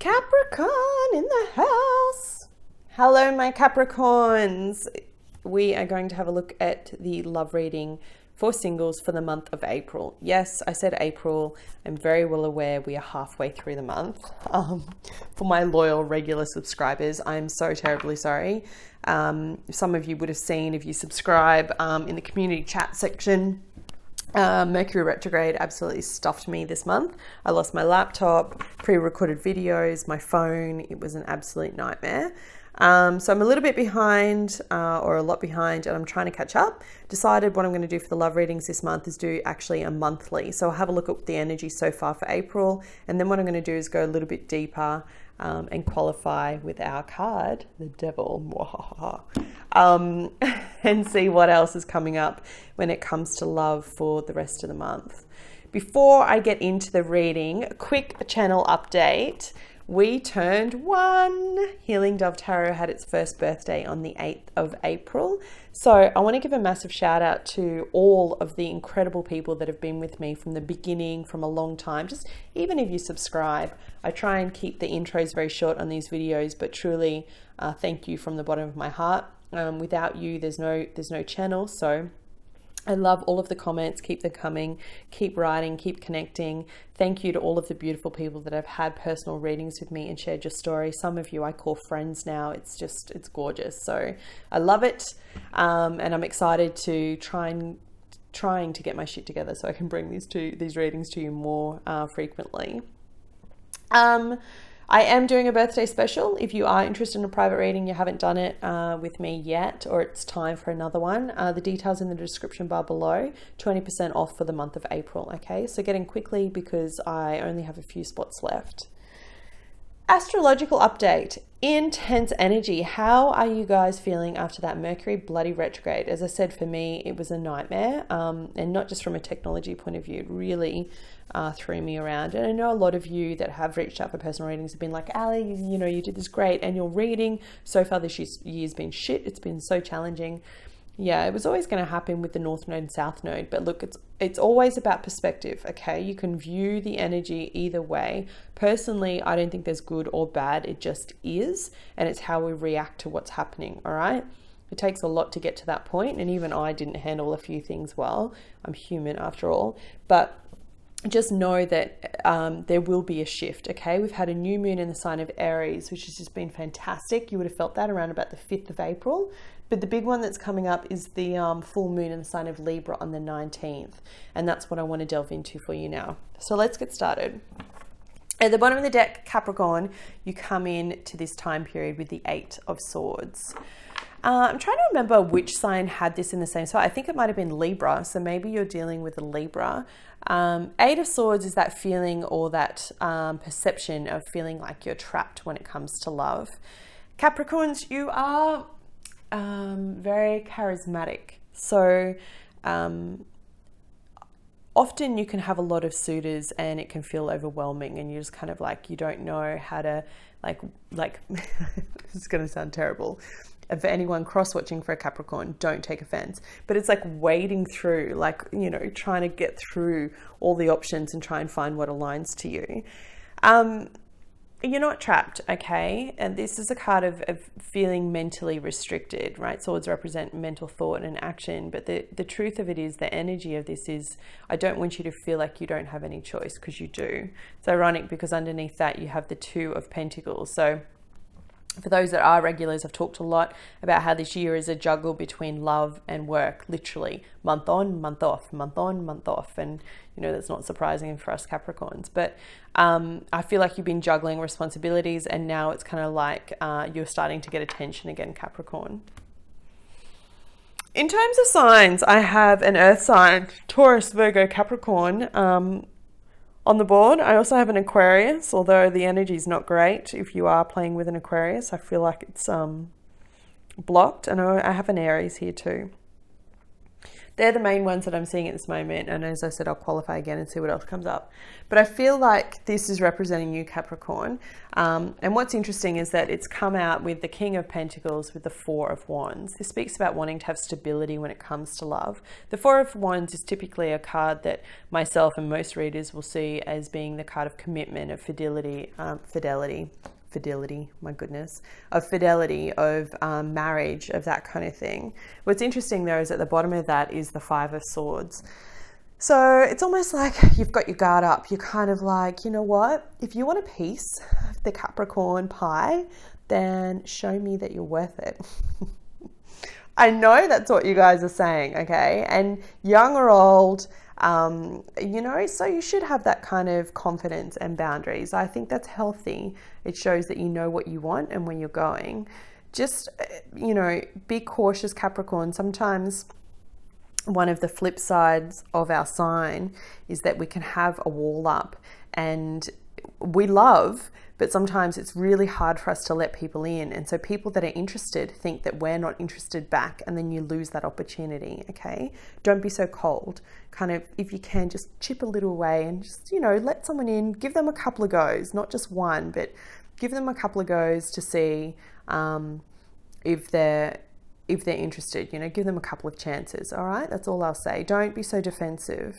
Capricorn in the house. Hello, my Capricorns. We are going to have a look at the love reading for singles for the month of April. Yes, I said April. I'm very well aware we are halfway through the month. For my loyal regular subscribers, I'm so terribly sorry. Some of you would have seen, if you subscribe, in the community chat section, Mercury retrograde absolutely stuffed me this month. I lost my laptop, pre-recorded videos, my phone. It was an absolute nightmare. So I'm a little bit behind, or a lot behind, and I'm trying to catch up. Decided what I'm going to do for the love readings this month is do actually a monthly. So I'll have a look at the energy so far for April, and then what I'm going to do is go a little bit deeper and qualify with our card, the devil, and see what else is coming up when it comes to love for the rest of the month. Before I get into the reading, a quick channel update. We turned 1. Healing Dove Tarot had its first birthday on the 8th of April. So I want to give a massive shout out to all of the incredible people that have been with me from the beginning, from a long time. Just even if you subscribe, I try and keep the intros very short on these videos, but truly thank you from the bottom of my heart. Without you, there's no channel. So I love all of the comments. Keep them coming, keep writing, keep connecting. Thank you to all of the beautiful people that have had personal readings with me and shared your story. Some of you I call friends now. It's gorgeous. So I love it. And I'm excited to trying to get my shit together so I can bring these readings to you more frequently. I am doing a birthday special. If you are interested in a private reading, you haven't done it with me yet, or it's time for another one, the details in the description bar below. 20% off for the month of April. Okay, so get in quickly because I only have a few spots left. Astrological update. Intense energy. How are you guys feeling after that Mercury bloody retrograde? As I said, for me, it was a nightmare, and not just from a technology point of view. It really threw me around. And I know a lot of you that have reached out for personal readings have been like, Ali, you know, you did this great, and your reading so far this year's been shit. It's been so challenging. Yeah, it was always going to happen with the North Node and South Node, but look, it's always about perspective, okay? You can view the energy either way. Personally, I don't think there's good or bad. It just is, and it's how we react to what's happening, all right? It takes a lot to get to that point, and even I didn't handle a few things well. I'm human after all, but just know that there will be a shift, okay? We've had a new moon in the sign of Aries, which has just been fantastic. You would have felt that around about the 5th of April. But the big one that's coming up is the full moon in the sign of Libra on the 19th. And that's what I want to delve into for you now. So let's get started. At the bottom of the deck, Capricorn, you come in to this time period with the 8 of Swords. I'm trying to remember which sign had this in the same spot. I think it might have been Libra. So maybe you're dealing with a Libra. 8 of Swords is that feeling or that perception of feeling like you're trapped when it comes to love. Capricorns, you are very charismatic. So often you can have a lot of suitors and it can feel overwhelming, and you just kind of like, you don't know how to like this is going to sound terrible. For anyone cross-watching for a Capricorn, don't take offense, but it's like wading through, like, you know, trying to get through all the options and try and find what aligns to you. You're not trapped, okay? And this is a card of feeling mentally restricted, right? Swords represent mental thought and action, but the truth of it is, the energy of this is, I don't want you to feel like you don't have any choice, because you do. It's ironic because underneath that you have the 2 of Pentacles. So for those that are regulars, I've talked a lot about how this year is a juggle between love and work, literally month on, month off, month on, month off. And, you know, that's not surprising for us Capricorns, but I feel like you've been juggling responsibilities, and now it's kind of like you're starting to get attention again, Capricorn. In terms of signs, I have an earth sign, Taurus, Virgo, Capricorn, on the board. I also have an Aquarius, although the energy is not great. If you are playing with an Aquarius, I feel like it's blocked. And I have an Aries here too. They're the main ones that I'm seeing at this moment. And as I said, I'll qualify again and see what else comes up. But I feel like this is representing you, Capricorn. And what's interesting is that it's come out with the King of Pentacles with the Four of Wands. This speaks about wanting to have stability when it comes to love. The Four of Wands is typically a card that myself and most readers will see as being the card of commitment, of fidelity, my goodness, of fidelity, of marriage, of that kind of thing. What's interesting though is at the bottom of that is the Five of Swords. So it's almost like you've got your guard up. You're kind of like, you know what? If you want a piece of the Capricorn pie, then show me that you're worth it. I know that's what you guys are saying, okay? And young or old, you know, so you should have that kind of confidence and boundaries. I think that's healthy. It shows that you know what you want and where you're going. Just, you know, be cautious, Capricorn. Sometimes one of the flip sides of our sign is that we can have a wall up, and we love, but sometimes it's really hard for us to let people in. And so people that are interested think that we're not interested back, and then you lose that opportunity, okay? Don't be so cold. Kind of, if you can, just chip a little away and just, you know, let someone in, give them a couple of goes, not just one, but give them a couple of goes to see if they're interested, you know, give them a couple of chances. All right. That's all I'll say. Don't be so defensive.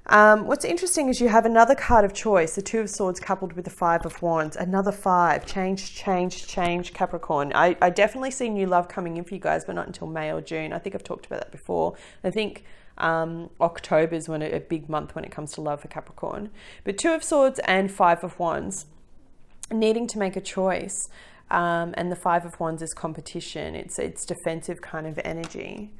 What's interesting is you have another card of choice, the Two of Swords coupled with the Five of Wands, another five, change, Capricorn. I definitely see new love coming in for you guys, but not until May or June. I think I've talked about that before. I think October is when a big month when it comes to love for Capricorn. But Two of Swords and Five of Wands, needing to make a choice. And the Five of Wands is competition. It's defensive kind of energy.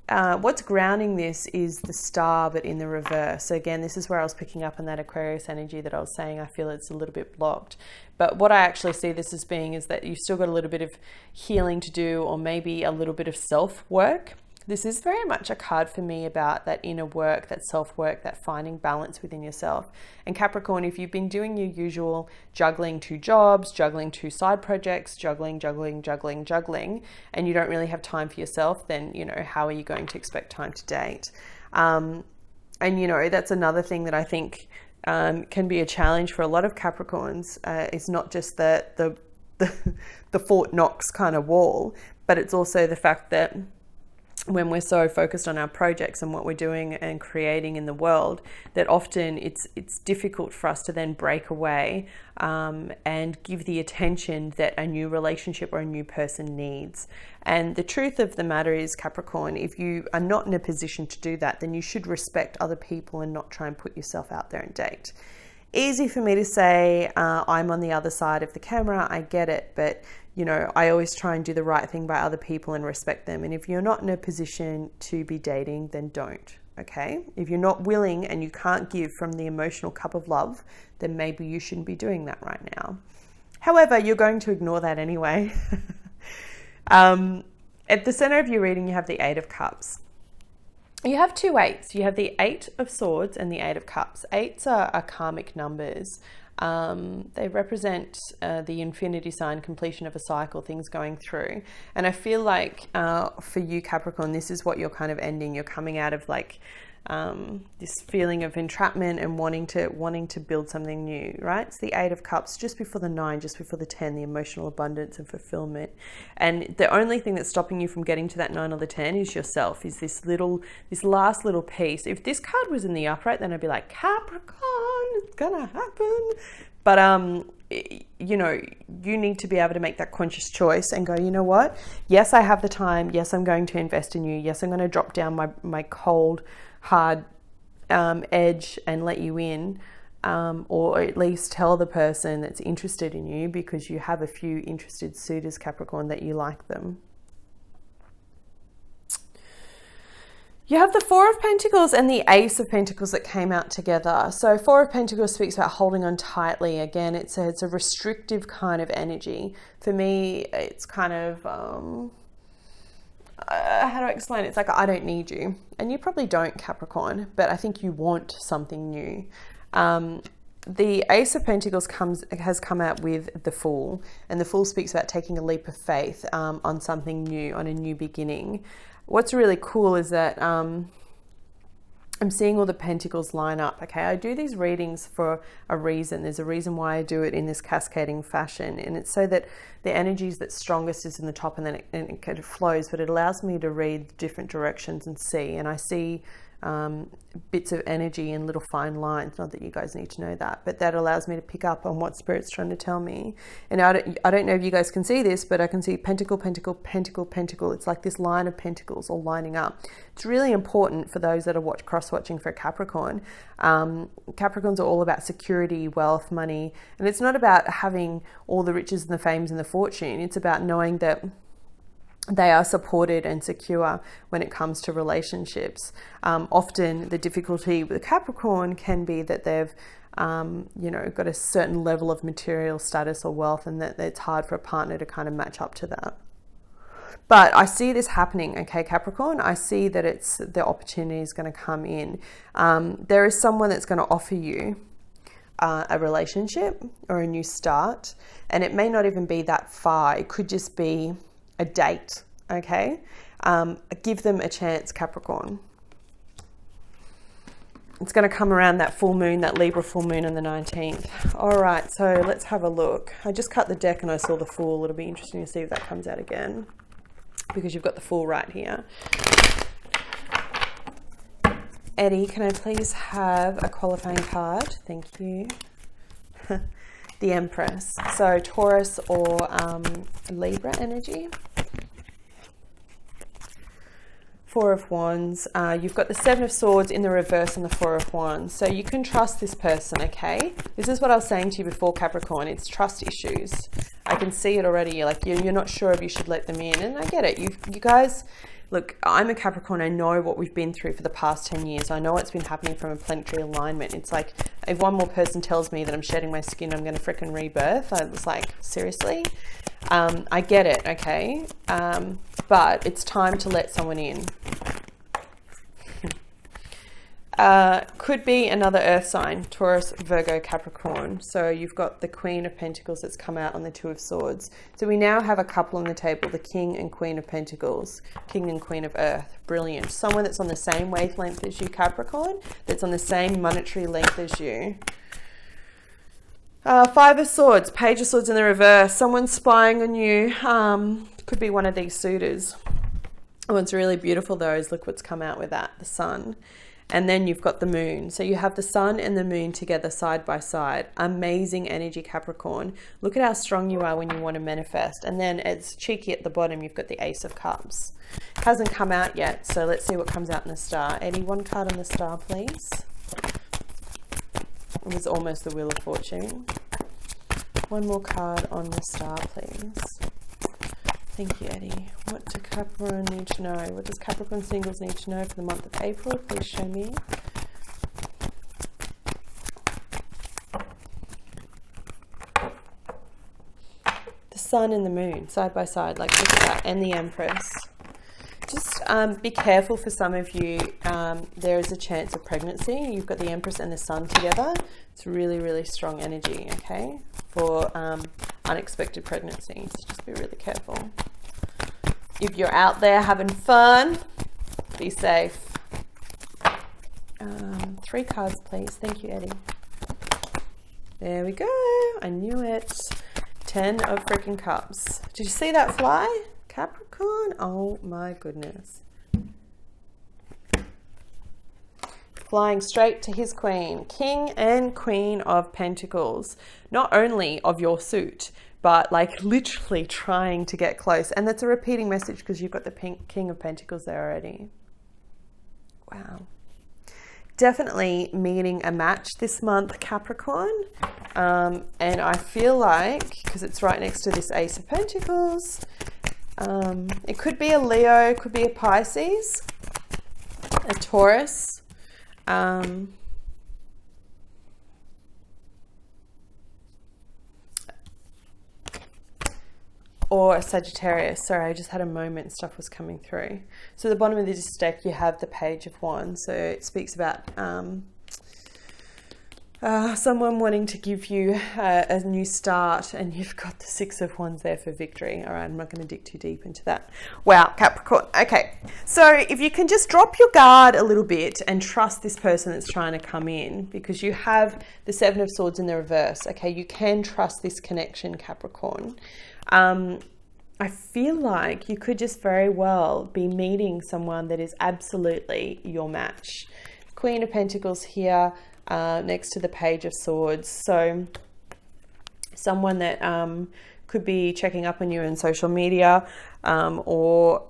What's grounding this is the Star, but in the reverse. So again, this is where I was picking up on that Aquarius energy that I was saying. I feel it's a little bit blocked. But what I actually see this as being is that you've still got a little bit of healing to do, or maybe a little bit of self-work. This is very much a card for me about that inner work, that self-work, that finding balance within yourself. And Capricorn, if you've been doing your usual juggling 2 jobs, juggling 2 side projects, juggling, and you don't really have time for yourself, then, you know, how are you going to expect time to date? And, you know, that's another thing that I think can be a challenge for a lot of Capricorns. It's not just the Fort Knox kind of wall, but it's also the fact that when we're so focused on our projects and what we're doing and creating in the world, that often it's difficult for us to then break away and give the attention that a new relationship or a new person needs. And the truth of the matter is, Capricorn, if you are not in a position to do that, then you should respect other people and not try and put yourself out there and date. Easy for me to say, I'm on the other side of the camera, I get it, but you know, I always try and do the right thing by other people and respect them. And if you're not in a position to be dating, then don't, okay? If you're not willing and you can't give from the emotional cup of love, then maybe you shouldn't be doing that right now. However, you're going to ignore that anyway. At the center of your reading, you have the Eight of Cups. You have 2 eights. You have the Eight of Swords and the Eight of Cups. Eights are karmic numbers. They represent the infinity sign, completion of a cycle, things going through. And I feel like for you, Capricorn, this is what you're kind of ending. You're coming out of like this feeling of entrapment and wanting to build something new, right? It's the Eight of Cups, just before the 9, just before the 10, the emotional abundance and fulfillment. And the only thing that's stopping you from getting to that 9 or the 10 is yourself, is this last little piece. If this card was in the upright, then I'd be like, Capricorn, it's gonna happen. But you know, you need to be able to make that conscious choice and go, you know what? Yes, I have the time. Yes, I'm going to invest in you. Yes, I'm going to drop down my cold, hard edge and let you in, or at least tell the person that's interested in you, because you have a few interested suitors, Capricorn, that you like them. You have the Four of Pentacles and the Ace of Pentacles that came out together. So Four of Pentacles speaks about holding on tightly. Again, it's a restrictive kind of energy. For me, it's kind of, how do I explain it? It's like, I don't need you. And you probably don't, Capricorn, but I think you want something new. The Ace of Pentacles has come out with the Fool, and the Fool speaks about taking a leap of faith on something new, on a new beginning. what's really cool is that I'm seeing all the pentacles line up. Okay, I do these readings for a reason. There's a reason why I do it in this cascading fashion, and it's so that the energies that's strongest is in the top, and then it kind of flows, but it allows me to read different directions and see. And I see bits of energy in little fine lines. Not that you guys need to know that, but that allows me to pick up on what Spirit's trying to tell me. And I don't know if you guys can see this, but I can see pentacle, pentacle, pentacle, pentacle. It's like this line of pentacles all lining up. It's really important for those that are cross-watching for Capricorn. Capricorns are all about security, wealth, money, and it's not about having all the riches and the fames and the fortune. It's about knowing that they are supported and secure when it comes to relationships. Often the difficulty with Capricorn can be that they've you know, got a certain level of material status or wealth, and that it's hard for a partner to kind of match up to that. But I see this happening, okay, Capricorn. I see that it's the opportunity is going to come in. There is someone that's going to offer you a relationship or a new start, and it may not even be that far. It could just be a date, okay? Give them a chance, Capricorn. It's going to come around that full moon, that Libra full moon on the 19th. All right, so let's have a look. I just cut the deck and I saw the Fool. It'll be interesting to see if that comes out again, because you've got the Fool right here. Eddie, can I please have a qualifying card? Thank you. The Empress. So Taurus or Libra energy. Four of Wands. You've got the Seven of Swords in the reverse and the Four of Wands. So you can trust this person, okay? This is what I was saying to you before, Capricorn. It's trust issues. I can see it already. You're like, you're not sure if you should let them in. And I get it. You guys, look, I'm a Capricorn. I know what we've been through for the past 10 years. I know what's been happening from a planetary alignment. It's like, if one more person tells me that I'm shedding my skin, I'm going to frickin' rebirth. I was like, seriously? I get it, okay? But it's time to let someone in. Could be another earth sign, Taurus, Virgo, Capricorn. So you've got the Queen of Pentacles that's come out on the Two of Swords. So we now have a couple on the table, the King and Queen of Pentacles, King and Queen of Earth. Brilliant. Someone that's on the same wavelength as you, Capricorn, that's on the same monetary length as you. Five of Swords, Page of Swords in the reverse. Someone's spying on you. Could be one of these suitors. What's really beautiful though is look what's come out with that, the Sun. And then you've got the Moon. So you have the Sun and the Moon together side by side. Amazing energy, Capricorn. Look at how strong you are when you want to manifest. And then it's cheeky at the bottom, you've got the Ace of Cups. Hasn't come out yet, so let's see what comes out in the Star. Eddie, one card on the Star, please. It was almost the Wheel of Fortune. One more card on the Star, please. Thank you, Eddie. What do Capricorn need to know? What does Capricorn singles need to know for the month of April? Please show me. The Sun and the Moon, side by side, like look at that, and the Empress. Just be careful for some of you. There is a chance of pregnancy. You've got the Empress and the Sun together. It's really, really strong energy, okay, for unexpected pregnancy. So just be really careful. If you're out there having fun, be safe. 3 cards, please. Thank you, Eddie. There we go. I knew it. 10 of freaking cups. Did you see that fly? Capricorn? Oh my goodness. Flying straight to his queen. King and Queen of Pentacles. Not only of your suit, but like literally trying to get close. And that's a repeating message because you've got the King of Pentacles there already. Wow. Definitely meeting a match this month, Capricorn. And I feel like, because it's right next to this Ace of Pentacles, it could be a Leo, it could be a Pisces, a Taurus, or a Sagittarius. Sorry, I just had a moment, stuff was coming through. So the bottom of this deck, you have the Page of Wands. So it speaks about Someone wanting to give you a new start, and you've got the Six of Wands there for victory. All right, I'm not going to dig too deep into that. Wow, Capricorn. Okay, so if you can just drop your guard a little bit and trust this person that's trying to come in, because you have the Seven of Swords in the reverse. Okay, you can trust this connection, Capricorn. I feel like you could just very well be meeting someone that is absolutely your match. Queen of Pentacles here. Next to the Page of Swords. So someone that could be checking up on you in social media, or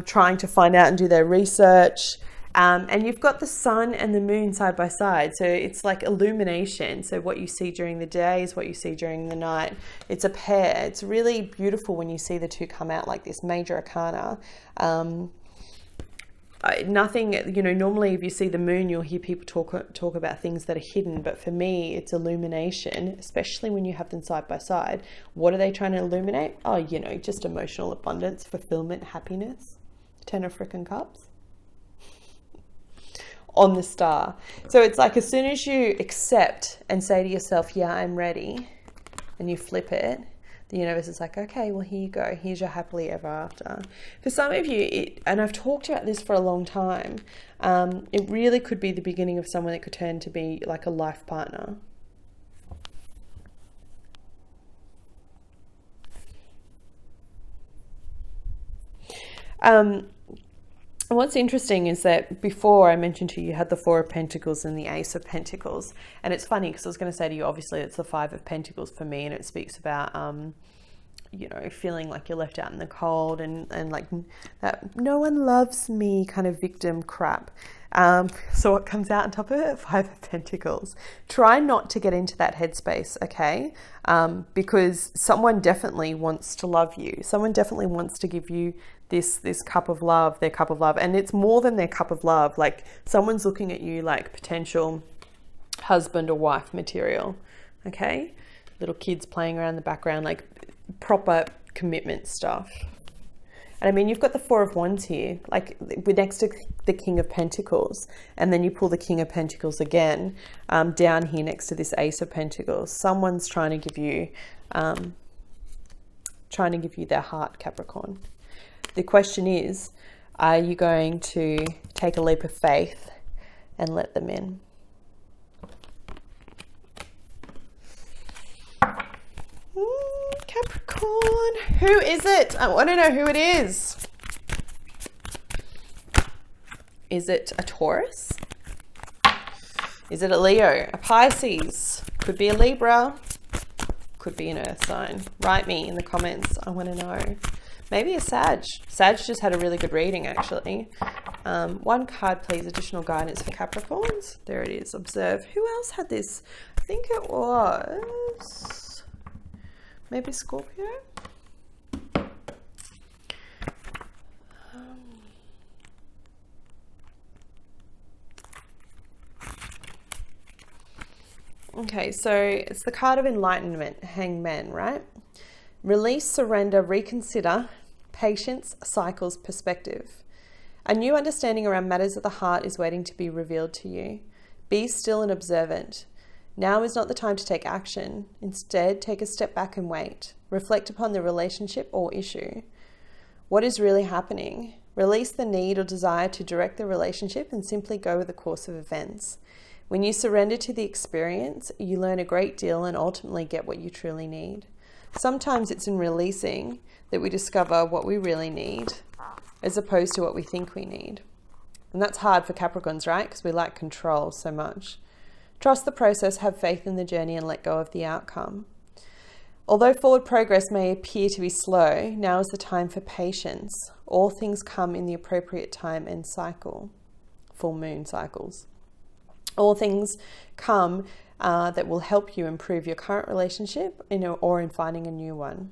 trying to find out and do their research. And you've got the sun and the moon side by side. So it's like illumination. So what you see during the day is what you see during the night. It's a pair. It's really beautiful when you see the two come out like this. Major arcana. Nothing, you know, normally if you see the moon, you'll hear people talk about things that are hidden. But for me, it's illumination, especially when you have them side by side. What are they trying to illuminate? Oh, you know, just emotional abundance, fulfillment, happiness. 10 of frickin' cups on the star. So it's like as soon as you accept and say to yourself, yeah, I'm ready, and you flip it, the universe is like, okay, well, here you go. Here's your happily ever after. For some of you, and I've talked about this for a long time, it really could be the beginning of someone that could turn to be like a life partner. What's interesting is that before I mentioned to you, you had the Four of Pentacles and the Ace of Pentacles. And it's funny because I was going to say to you, obviously it's the Five of Pentacles for me, and it speaks about, you know, feeling like you're left out in the cold and like that no one loves me kind of victim crap. So what comes out on top of it? Five of Pentacles. Try not to get into that headspace, okay? Because someone definitely wants to love you. Someone definitely wants to give you this cup of love, their cup of love. And it's more than their cup of love. Like someone's looking at you like potential husband or wife material, okay? Little kids playing around in the background, like proper commitment stuff. And I mean, you've got the Four of Wands here, like we're next to the King of Pentacles, and then you pull the King of Pentacles again, down here next to this Ace of Pentacles. Someone's trying to give you their heart, Capricorn. The question is, are you going to take a leap of faith and let them in? Capricorn, who is it? I want to know who it is. Is it a Taurus? Is it a Leo? A Pisces? Could be a Libra. Could be an earth sign. Write me in the comments. I want to know. Maybe a Sag. Sag just had a really good reading, actually. One card, please. Additional guidance for Capricorns. There it is. Observe. Who else had this? I think it was maybe Scorpio. Okay, so it's the card of enlightenment, Hangman, right? Release, surrender, reconsider, patience, cycles, perspective. A new understanding around matters of the heart is waiting to be revealed to you. Be still and observant. Now is not the time to take action. Instead, take a step back and wait. Reflect upon the relationship or issue. What is really happening? Release the need or desire to direct the relationship and simply go with the course of events. When you surrender to the experience, you learn a great deal and ultimately get what you truly need. Sometimes it's in releasing that we discover what we really need as opposed to what we think we need. And that's hard for Capricorns, right? Because we like control so much. Trust the process, have faith in the journey, and let go of the outcome. Although forward progress may appear to be slow, now is the time for patience. All things come in the appropriate time and cycle. Full moon cycles. All things come that will help you improve your current relationship or in finding a new one.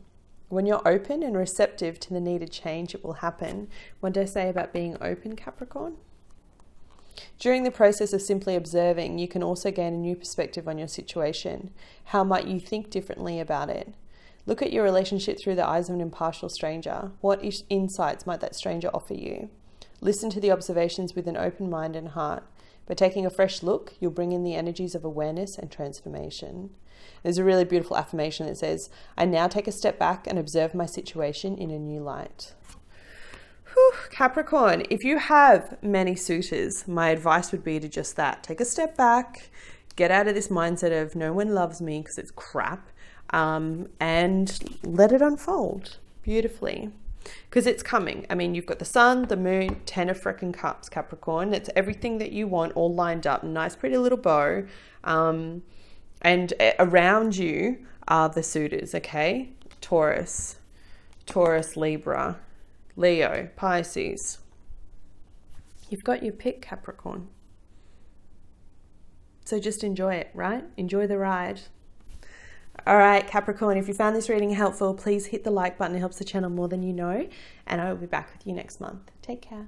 When you're open and receptive to the needed change, it will happen. What did I say about being open, Capricorn? During the process of simply observing, you can also gain a new perspective on your situation. How might you think differently about it? Look at your relationship through the eyes of an impartial stranger. What insights might that stranger offer you? Listen to the observations with an open mind and heart. By taking a fresh look, you'll bring in the energies of awareness and transformation. There's a really beautiful affirmation that says, I now take a step back and observe my situation in a new light. Whew, Capricorn, if you have many suitors, my advice would be to just that. Take a step back, get out of this mindset of no one loves me because it's crap, and let it unfold beautifully. Because it's coming. I mean, you've got the sun, the moon, 10 of freaking cups, Capricorn. It's everything that you want all lined up. Nice, pretty little bow. And around you are the suitors, okay? Taurus, Libra, Leo, Pisces. You've got your pick, Capricorn. So just enjoy it, right? Enjoy the ride. All right, Capricorn, if you found this reading helpful, please hit the like button. It helps the channel more than you know. And I will be back with you next month. Take care.